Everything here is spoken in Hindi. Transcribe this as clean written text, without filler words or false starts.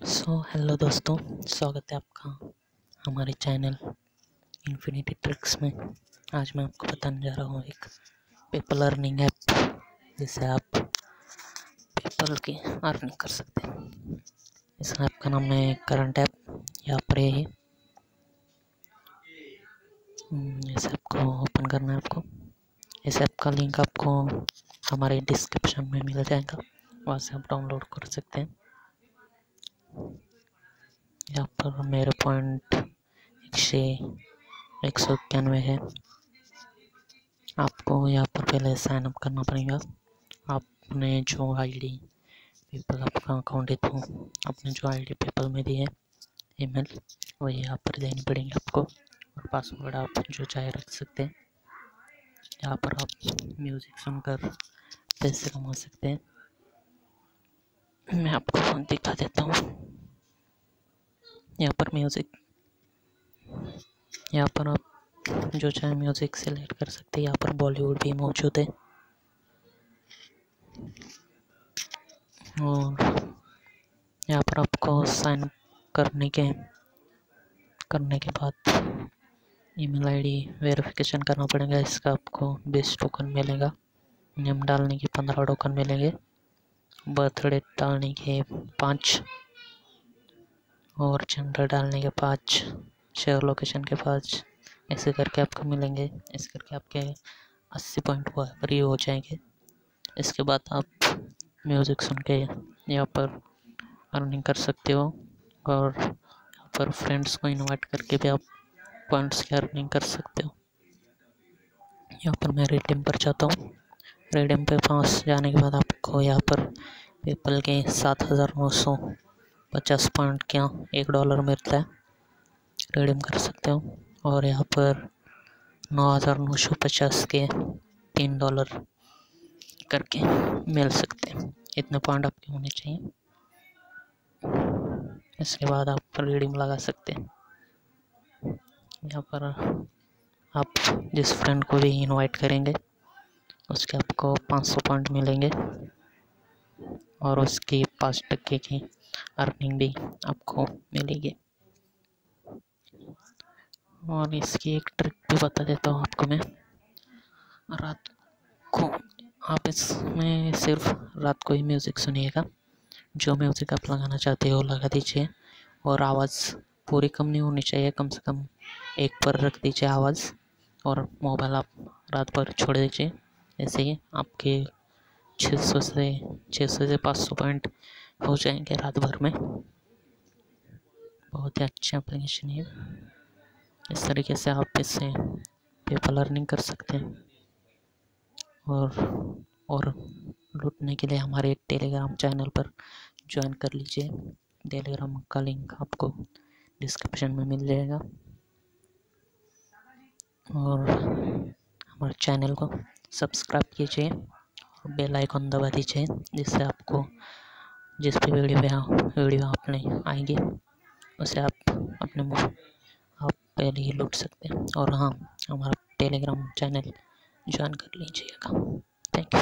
हेलो दोस्तों, स्वागत है आपका हमारे चैनल इन्फिनिटी ट्रिक्स में। आज मैं आपको बताने जा रहा हूँ एक पेपल अर्निंग ऐप जिससे आप पेपल की अर्निंग कर सकते हैं। इस ऐप का नाम है करंट ऐप। यहाँ पर ये इस ऐप को ओपन करना है आपको। इस ऐप का लिंक आपको हमारे डिस्क्रिप्शन में मिल जाएगा, वहाँ से आप डाउनलोड कर सकते हैं। यहाँ पर मेरे पॉइंट 191 है। आपको यहाँ पर पहले साइन अप करना पड़ेगा। आपने जो आईडी पेपल आपका अकाउंट है तो आपने जो आईडी पेपल में दी है ईमेल वही यहाँ पर देनी पड़ेगी आपको, और पासवर्ड आप जो चाहे रख सकते हैं। यहाँ पर आप म्यूज़िक सुनकर पैसे कमा सकते हैं। मैं आपको दिखा देता हूँ। यहाँ पर म्यूज़िक, यहाँ पर आप जो चाहे म्यूज़िक सेलेक्ट कर सकते हैं। यहाँ पर बॉलीवुड भी मौजूद है। और यहाँ पर आपको साइन अप करने के बाद ईमेल आईडी वेरिफिकेशन करना पड़ेगा। इसका आपको 20 टोकन मिलेगा। नेम डालने के 15 टोकन मिलेंगे। बर्थडे डालने के 5 और जेंडर डालने के 5, शेयर लोकेशन के 5, ऐसे करके आपको मिलेंगे। ऐसे करके आपके 80 पॉइंट फ्री हो जाएंगे। इसके बाद आप म्यूज़िक सुन के यहाँ पर अर्निंग कर सकते हो, और यहाँ पर फ्रेंड्स को इनवाइट करके भी आप पॉइंट्स की अर्निंग कर सकते हो। यहाँ पर मैं रिडीम पर जाता हूँ। रिडीम पे पास जाने के बाद आपको यहाँ पर पेपल के 7,950 पॉइंट क्या $1 मिलता है, रिडीम कर सकते हो। और यहाँ पर 9,950 के $3 करके मिल सकते हैं। इतने पॉइंट आपके होने चाहिए। इसके बाद आप रिडीम लगा सकते हैं। यहाँ पर आप जिस फ्रेंड को भी इनवाइट करेंगे उसके आपको 500 पॉइंट मिलेंगे, और उसकी 5% की अर्निंग भी आपको मिलेगी। और इसकी एक ट्रिक भी बता देता हूँ आपको मैं। रात को आप इसमें सिर्फ रात को ही म्यूज़िक सुनिएगा। जो म्यूज़िक आप लगाना चाहते हो लगा दीजिए, और आवाज़ पूरी कम नहीं होनी चाहिए, कम से कम 1 पर रख दीजिए आवाज़, और मोबाइल आप रात भर छोड़ दीजिए। ऐसे ही आपके 600 से 500 पॉइंट हो जाएंगे रात भर में। बहुत ही अच्छी एप्लीकेशन है। इस तरीके से आप इससे पेपल अर्निंग कर सकते हैं। और लूटने के लिए हमारे टेलीग्राम चैनल पर ज्वाइन कर लीजिए। टेलीग्राम का लिंक आपको डिस्क्रिप्शन में मिल जाएगा। और हमारे चैनल को सब्सक्राइब कीजिए और बेल आइकन दबा दीजिए, जिससे आपको जिस भी वीडियो आपने आएंगे उसे आप पहले ही लूट सकते हैं। और हाँ, हमारा टेलीग्राम चैनल ज्वाइन कर लीजिएगा। Thank you.